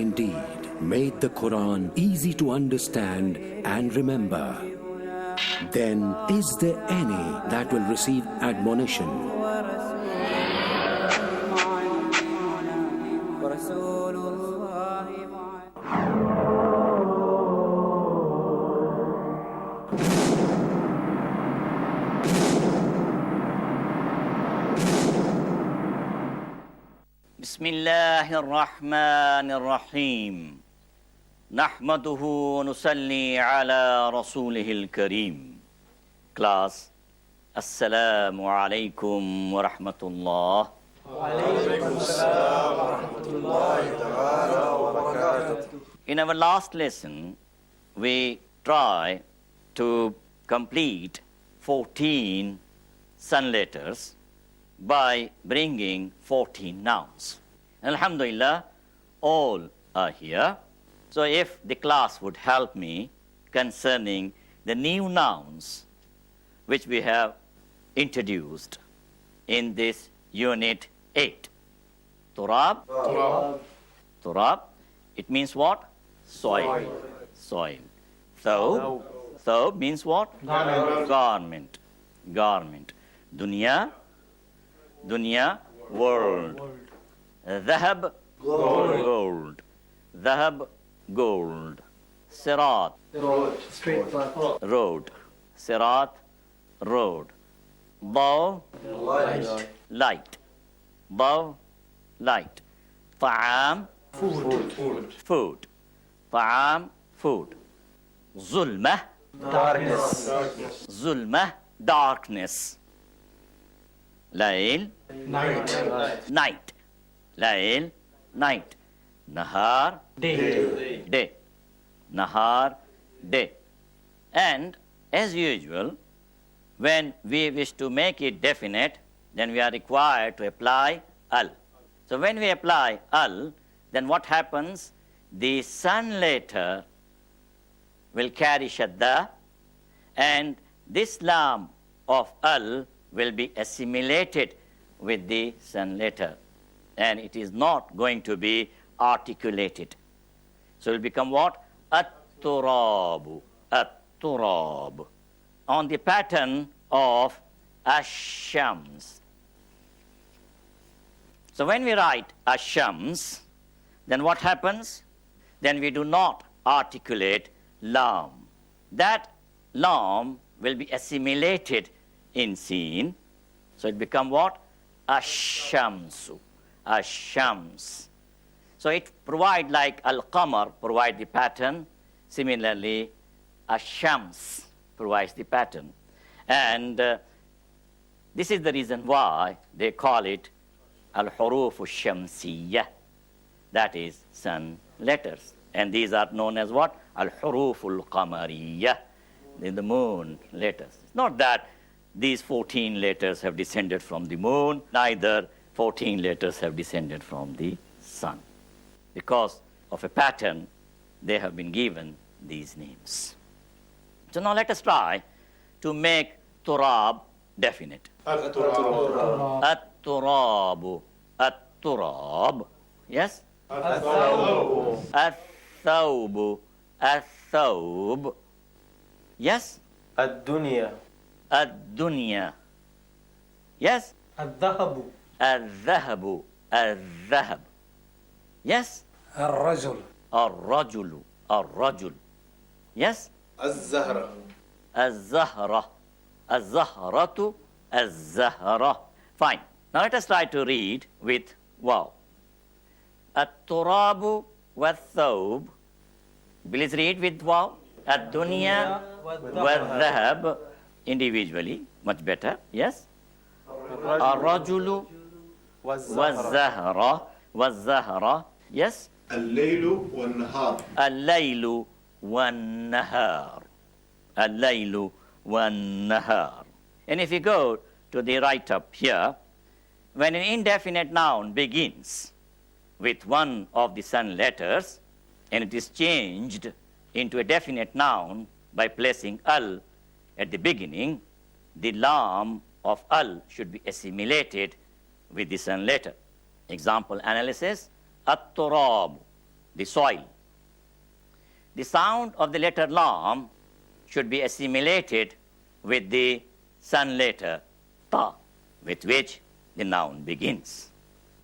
indeed made the Quran easy to understand and remember, then is there any that will receive admonition? Bismillahir Rahmanir Rahim. Nahmaduhu wa nusalli ala rasulihil kareem. Class, Assalamu alaikum wa rahmatullah. Wa alaikum assalam wa rahmatullahi ta'ala wa barakatuh. In our last lesson, we try to complete 14 sun letters by bringing 14 nouns. Alhamdulillah, all are here. So if the class would help me concerning the new nouns which we have introduced in this unit 8. Turab. Turab. It means what? Soil. Soil. Thawb means what? Garment. Garment. Dunya. Dunya, world. Dhahab, gold. Dhahab, gold. Sirat, Road, straight path. road. Sirat, road. Daw, light. Daw, light. Ta'am, food. Ta'am, food. Zulmah, Darkness. zulmah, darkness. Layl, night. Layl, night. Nahar, day. Nahar, day. And as usual, when we wish to make it definite, then we are required to apply al. So when we apply al, then what happens? The sun letter will carry shadda, and this lam of al will be assimilated with the sun letter, and it is not going to be articulated. So it will become what? At-turabu. At-turab. On the pattern of ash-shams. So when we write ash-shams, then what happens? Then we do not articulate lam. That lam will be assimilated in seen. So it become what? Ash-shamsu. Ash-shams. So it provide like al-qamar provide the pattern. Similarly, ash-shams provides the pattern. And this is the reason why they call it al-huruf al-shamsiyah. That is sun letters. And these are known as what? Al-huruf al-qamariyah. The moon letters. It's not that these 14 letters have descended from the moon, neither 14 letters have descended from the sun. Because of a pattern, they have been given these names. So now let us try to make turab definite. At-turabu. At-turab. Yes? At-thawbu. At-thawbu. At-thawb. Yes? Ad-dunya. Ad-dunya. Yes? Ad-dhahabu. Al-dhahabu. Al-dhahab. Yes? Ar-rajul. Al-rajulu. Al-rajul. Yes? Az-zahra. Al-zahra. Al-zahratu. Al-zahra. Fine. Now let us try to read with wow. At-turabu wa-thawb. Please read with wow. Ad-dunya wa-dhahab. Individually, much better. Yes? Ar-rajulu wa-zahra. Wa-zahra. Yes? الليل والنهار. Al-laylu wan-nahar. Al-laylu wan-nahar. And if you go to the write-up here, when an indefinite noun begins with one of the sun letters, and it is changed into a definite noun by placing al at the beginning, the lam of al should be assimilated with the sun letter. Example analysis. At-turab. the soil. The sound of the letter lam should be assimilated with the sun letter ta, with which the noun begins.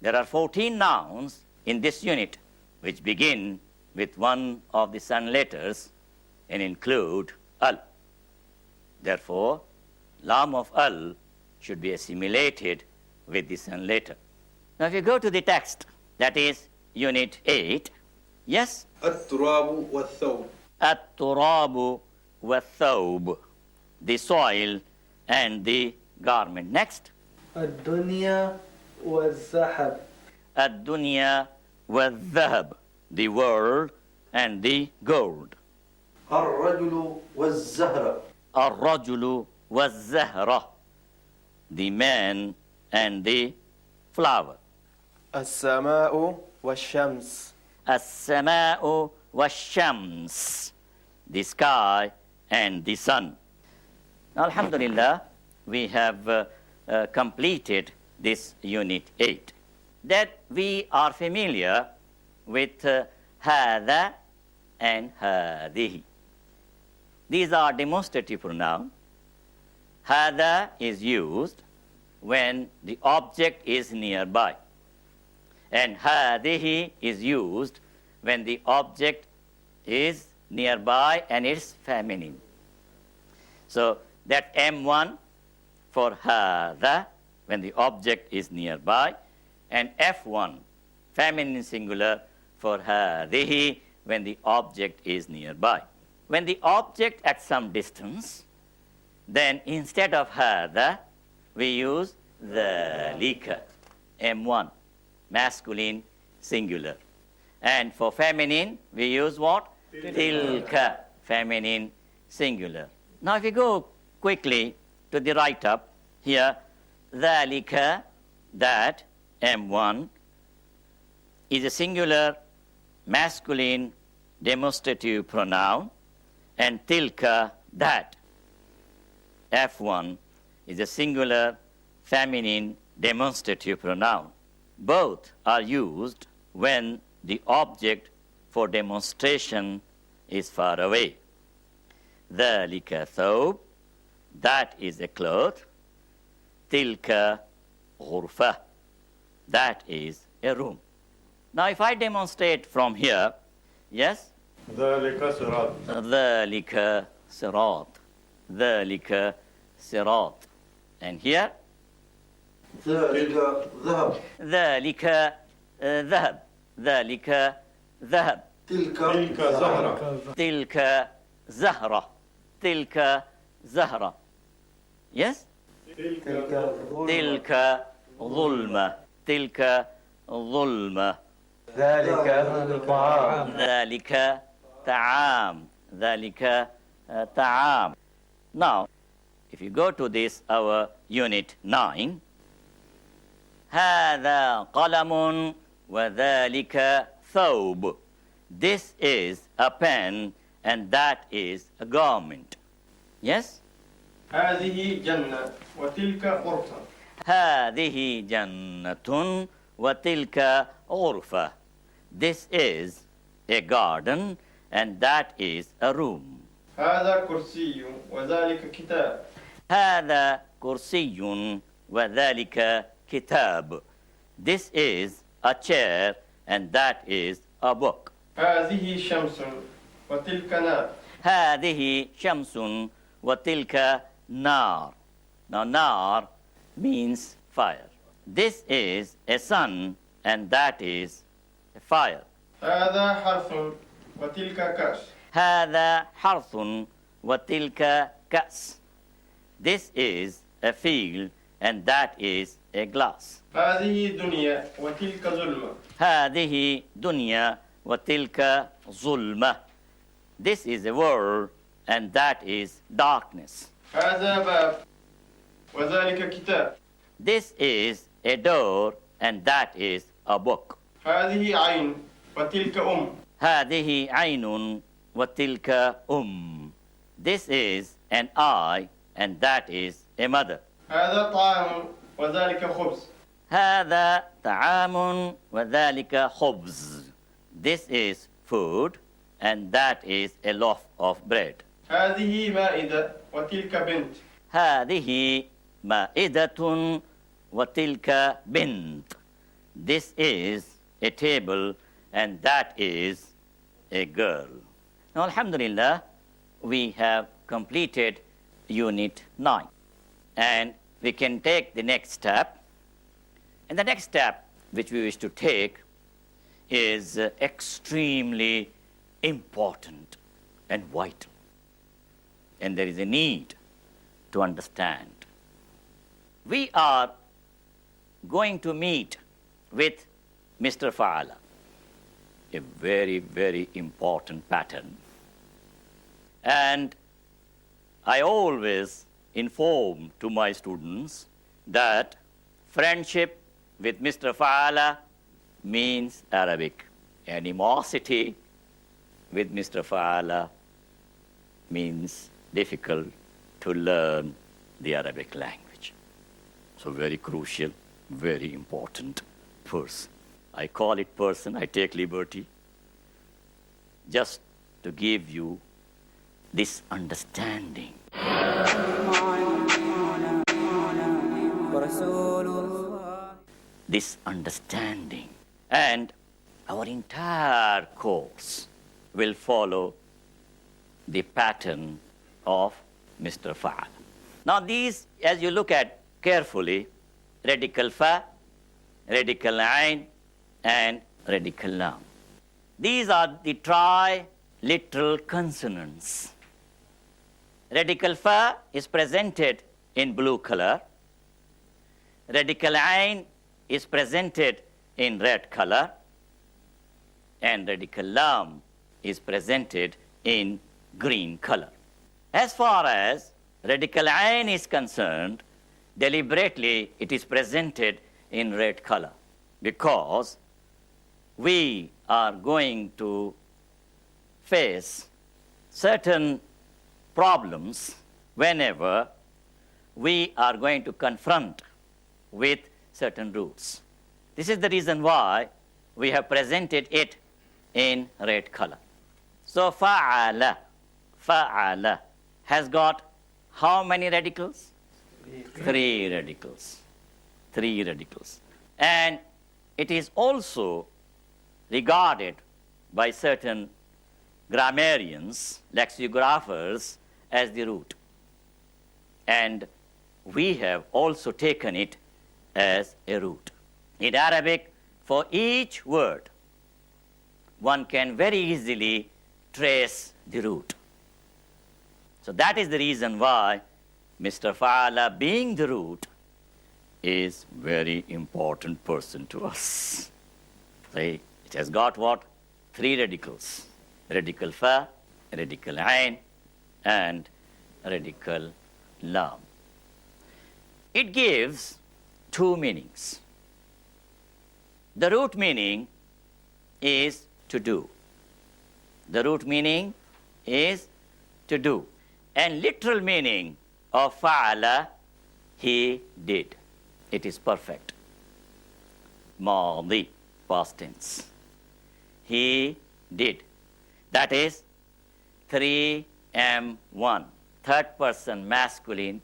There are 14 nouns in this unit which begin with one of the sun letters and include al. Therefore, lam of al should be assimilated with the sun letter. Now, if you go to the text, that is unit 8, yes? التراب والثوب. التراب والثوب, the soil and the garment. Next. الدنيا والذهب. الدنيا والذهب, the world and the gold. الرجل والزهرة. الرجل والزهرة, the man and the flower. السماء والشمس. السماء والشمس, the sky and the sun. Alhamdulillah, we have completed this unit 8. That we are familiar with هذا and هذه. These are demonstrative pronouns. هذا is used when the object is nearby, and هذه is used when the object is nearby and it's feminine. So that M1 for هذا when the object is nearby, and F1 feminine singular for هذه when the object is nearby. When the object at some distance, then instead of هذا we use ذلك, M1 masculine singular. And for feminine, we use what? Tilka, feminine singular. Now, if we go quickly to the write-up, here, ذلك, that, M1, is a singular masculine demonstrative pronoun, and tilka, that, F1, is a singular feminine demonstrative pronoun. Both are used when the object for demonstration is far away. ذلك ثوب, that is a cloth. تلك غرفة, that is a room. Now, if I demonstrate from here, yes? ذلك صراط. ذلك صراط. ذلك صراط. And here? ذلك ذهب. ذلك ذهب. ذلك ذهب. تلك زهرة. تلك زهرة. تلك زهرة. Yes? تلك ظلمة. تلك ظلمة. ذلك طعام. ذلك طعام. ذلك طعام. Now, if you go to this, our unit 9, هذا قلم وذلك ثوب. This is a pen and that is a garment. Yes? هذه جنة وتلك غرفة. هذه جنة وتلك غرفة. This is a garden and that is a room. هذا كرسي وذلك كتاب. هذا كرسي وذلك كتاب. This is a chair and that is a book. هذه شمس وتلك نار. هذه شمس وتلك نار. Now, nar means fire. This is a sun and that is a fire. هذا حرث وتلك كأس. هذا حرث وتلك كأس. This is a field and that is a glass. هذه دنيا وتلك ظلمة. هذه دنيا وتلك ظلمة. This is a world and that is darkness. هذا باب وذلك كتاب. This is a door and that is a book. هذه عين وتلك هذه عين وتلك This is an eye and that is a mother. هذا طعام وذلك خبز. هذا طعام وذلك خبز. this is food and that is a loaf of bread. هذه مائدة وتلك بنت. هذه مائدة وتلك بنت. This is a table and that is a girl. Now, alhamdulillah, we have completed Unit 9. And we can take the next step. And the next step which we wish to take is extremely important and vital. And there is a need to understand. We are going to meet with Mr. Fa'ala, a very, very important pattern. And I always inform to my students that friendship with Mr. Fa'ala means Arabic. Animosity with Mr. Fa'ala means difficult to learn the Arabic language. So very crucial, very important person. I call it person, I take liberty just to give you this understanding. This understanding. And our entire course will follow the pattern of Mr. Fa'al. Now these, as you look at carefully, radical fa, radical ain, and radical lam. These are the triliteral consonants. Radical fa is presented in blue color. Radical ain is presented in red color. And radical lam is presented in green color. As far as radical ain is concerned, deliberately it is presented in red color because we are going to face certain problems whenever we are going to confront with certain roots. This is the reason why we have presented it in red color. So fa'ala, fa'ala has got how many radicals? Three radicals. Three radicals. And it is also regarded by certain grammarians, lexicographers, as the root. And we have also taken it as a root. In Arabic, for each word, one can very easily trace the root. So that is the reason why Mr. Fa'ala, being the root, is very important person to us. See, it has got what? Three radicals. Radical fa, radical ain, and radical lam. It gives two meanings. The root meaning is to do. The root meaning is to do. And literal meaning of fa'ala, he did. It is perfect. Madi, past tense. He did. That is 3M1, third person masculine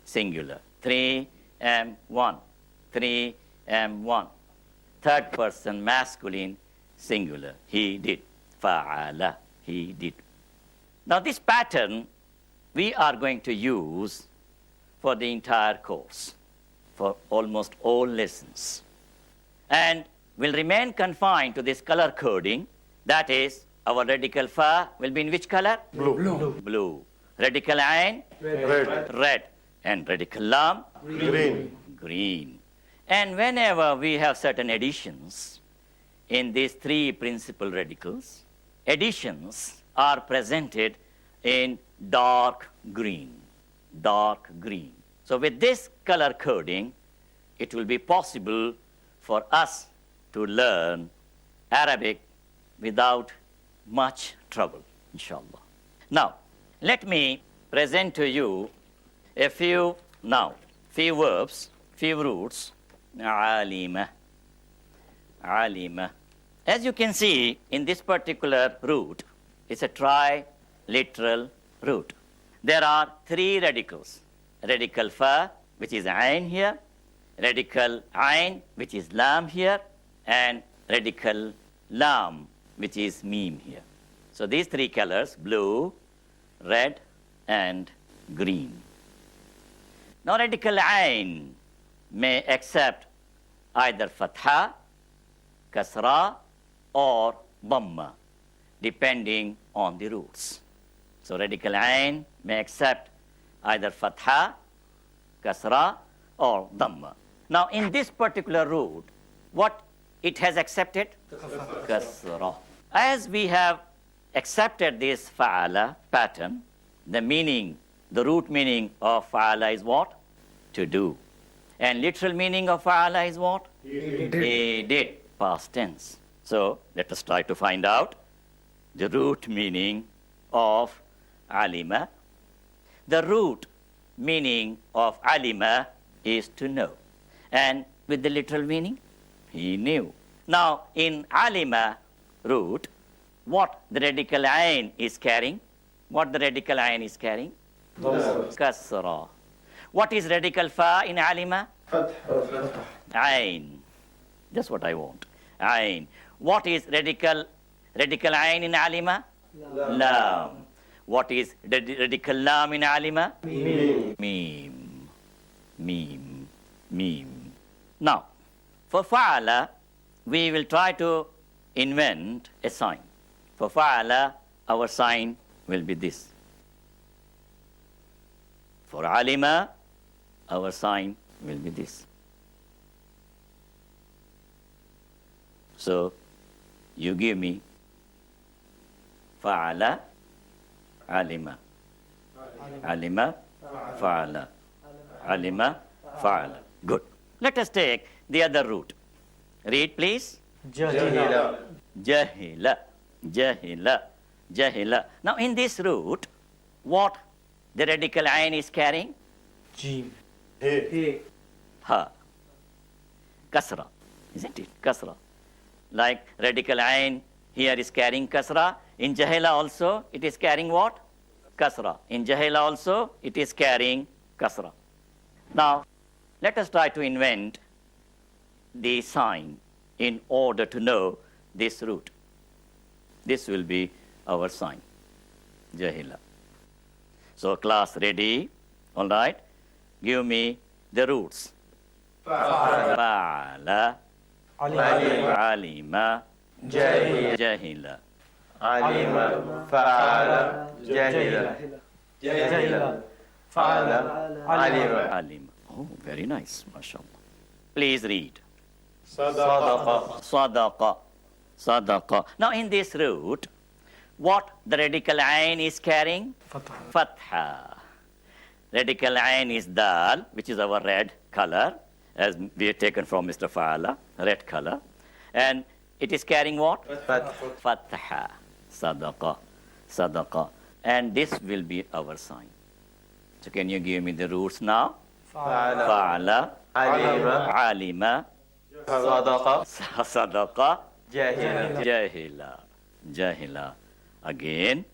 singular. 3M1, 3M1, third person masculine singular. He did. Fa'ala, he did. Now this pattern we are going to use for the entire course, for almost all lessons. And will remain confined to this color coding. That is, our radical fa will be in which color? Blue. Blue. Radical ain? Red. Red. And radical lam? Green. Green. And whenever we have certain additions in these three principal radicals, additions are presented in dark green. Dark green. So with this color coding, it will be possible for us to learn Arabic without much trouble, inshallah. Now, let me present to you a few verbs, few roots. Alima, alima, As you can see, in this particular root, it's a triliteral root. There are three radicals. Radical fa, which is ain here, radical ain, which is lam here, and radical lam, which is meme here. So these three colors, blue, red, and green. Now radical ain may accept either fatha, kasra, or dhamma, depending on the roots. So radical ain may accept either fatha, kasra, or dhamma. Now in this particular root, what it has accepted? Kasra. As we have accepted this fa'ala pattern, the root meaning of fa'ala is what? To do. And literal meaning of fa'ala is what? He did. Past tense. So let us try to find out the root meaning of alima. The root meaning of alima is to know. And with the literal meaning, he knew. Now in alima root, what the radical ain is carrying? What the radical ain is carrying? Kasra. What is radical fa in alima? Ain. That's what I want. Ain. What is radical ain in alima? Lam. What is radical lam in alima? Meme. Meme. Meme. Now, for fa'ala, we will try to invent a sign. For fa'ala, our sign will be this. For alima, our sign will be this. So, you give me fa'ala, alima. Alima, fa'ala. Alima, fa'ala. Good. Let us take the other root. Read, please. Jahila. Jahila. Jahila. Jahila. Now, in this root, what the radical ain is carrying? Jim. He. Ha. Kasra. Isn't it? Kasra. Like radical ain here is carrying kasra. In jahila also, it is carrying what? Kasra. In jahila also, it is carrying kasra. Now, let us try to invent the sign in order to know this root. This will be our sign, jahila. So class ready, all right? Give me the roots. Fa'ala, alima, jahila. Alima. Fa'ala. Jahila. Jahila. Fa'ala. Alima. Alima. Oh, very nice, mashallah. Please read. Sadaqa. Sadaqa. Sadaqa. Now in this root, what the radical ain is carrying? Fatha. Radical ain is dal, which is our red color, as we have taken from Mr. Fa'ala, red color. And it is carrying what? Fatha. Sadaqa. Sadaqa. And this will be our sign. So can you give me the roots now? Fa'ala. Alima. Alima. Sadaqa. Sadaqa. Jahila. Jahila. Jahila. Again.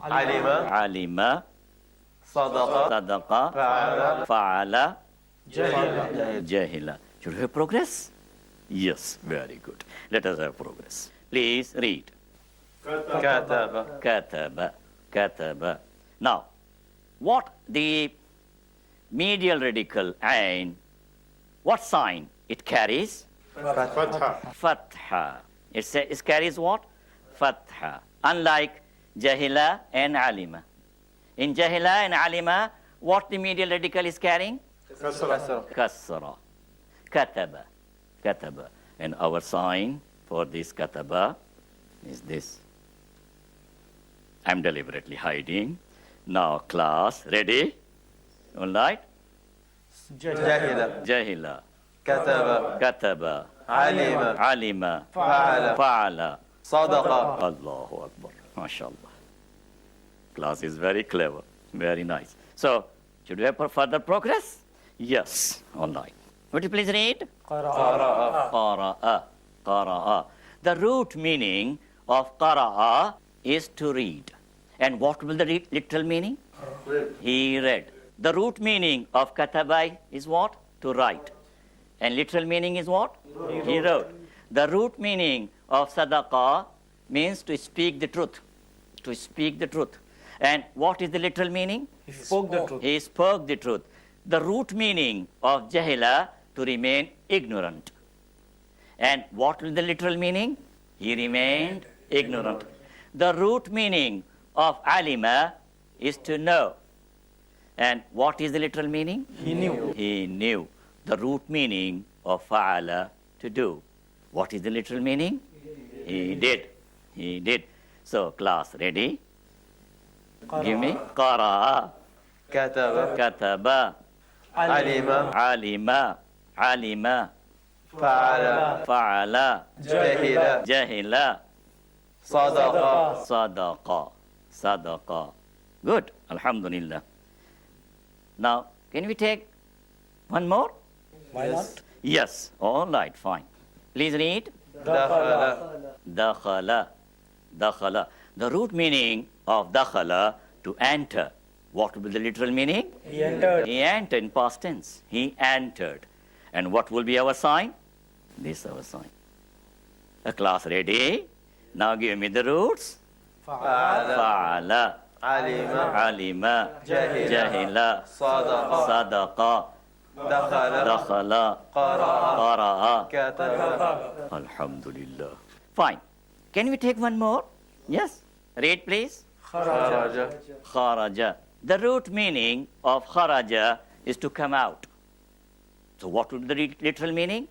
Alima. Alima. Sadaqa. Sadaqa. Fa'ala. Fa'ala. Jahila. Jahila. Should we have progress? Yes, very good. Let us have progress. Please read. Kataba. Kataba. Kataba. Now, what the medial radical ain, what sign it carries? Fatha. Fatha. It carries what? Fatha. Unlike jahila and alima. In jahila and alima, what the medial radical is carrying? Kasra. Kasra. Kataba. Kataba. And our sign for this kataba is this. I'm deliberately hiding. Now, class, ready? All right? Jahila. Jahila. Kataba. Kataba. Alima. Alima. Fa'ala. Fa'ala. Sadaqa. Allahu Akbar. MashaAllah. Class is very clever. Very nice. So, should we have further progress? Yes. All right. Would you please read? Qara'a. Qara'a. qara'a. The root meaning of qara'a is to read. And what will the literal meaning? He read. The root meaning of kataba is what? To write. And literal meaning is what? He wrote. The root meaning of sadaqa means to speak the truth. To speak the truth. And what is the literal meaning? He spoke the truth. He spoke the truth. The root meaning of jahila, to remain ignorant. And what will the literal meaning? He remained ignorant. The root meaning of alima is to know. And what is the literal meaning? He knew. He knew. The root meaning of fa'ala, to do. What is the literal meaning? He did. He did. So, class, ready? Give me. Qara'a, كتب kataba, علم alima, alima, فعل fa'ala, جهل jahila, صدق sadaqa, sadaqa. Good. Alhamdulillah. Now, can we take one more? Why not? Yes. All right, fine. Please read. دخل Dakhala, dakhala. The root meaning of dakhala, to enter. What will be the literal meaning? He entered. He entered in past tense. He entered. And what will be our sign? This our sign. A class ready? Now give me the roots. فعل Fa'ala, علم alima, جهل jahila, صدق sadaqa, دخل dakhala, قرأ qara'a. كتب Alhamdulillah. Fine. Can we take one more? Yes. Read, please. خرج Kharaja. The root meaning of kharaja is to come out. So what would be the literal meaning?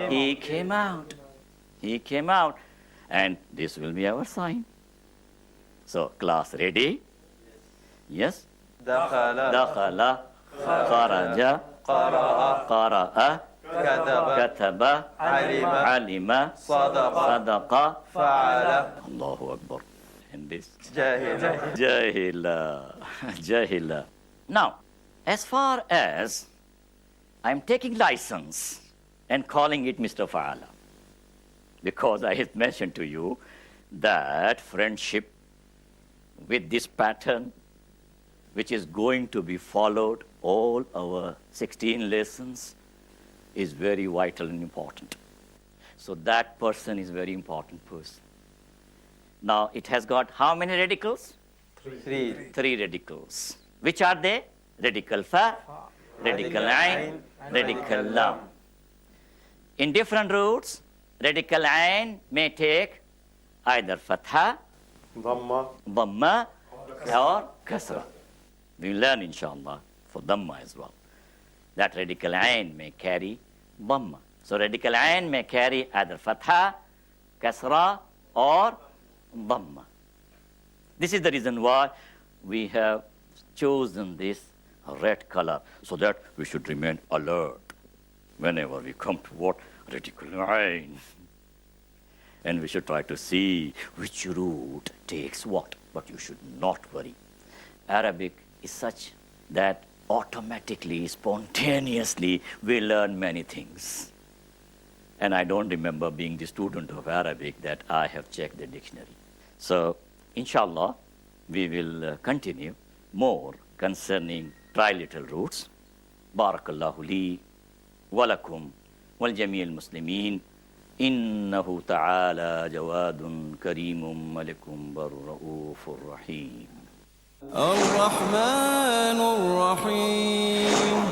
He came out. He came out. And this will be our sign. So, class, ready? Yes. دخل Dakhala, kharaja, قرأ qara'a, كتب kataba, علم alima, صدق sadaqa. فعل Allahu Akbar. And this. جهل Jahila. Jahila. Now, as far as I'm taking license and calling it Mr. Fa'ala, because I have mentioned to you that friendship with this pattern, which is going to be followed all our 16 lessons, is very vital and important. So that person is very important person. Now, it has got how many radicals? three 3 radicals. Which are they? Radical fa, radical ain, radical lam. In different roots, radical ain may take either fatha, ضمة dhamma, or kasra. We will learn, inshallah, for dhamma as well. That radical ain may carry dhamma. So radical ain may carry either fatha, kasra, or dhamma. This is the reason why we have chosen this red color, so that we should remain alert whenever we come to what? Radical ain. And we should try to see which root takes what. But you should not worry. Arabic is such that automatically, spontaneously, we learn many things. And I don't remember being the student of Arabic that I have checked the dictionary. So, inshallah, we will continue more concerning triliteral roots. Barakallahu li walakum wal jamil muslimin. إنه تعالى جواد كريم ملك بر رؤوف رحيم الرحمن الرحيم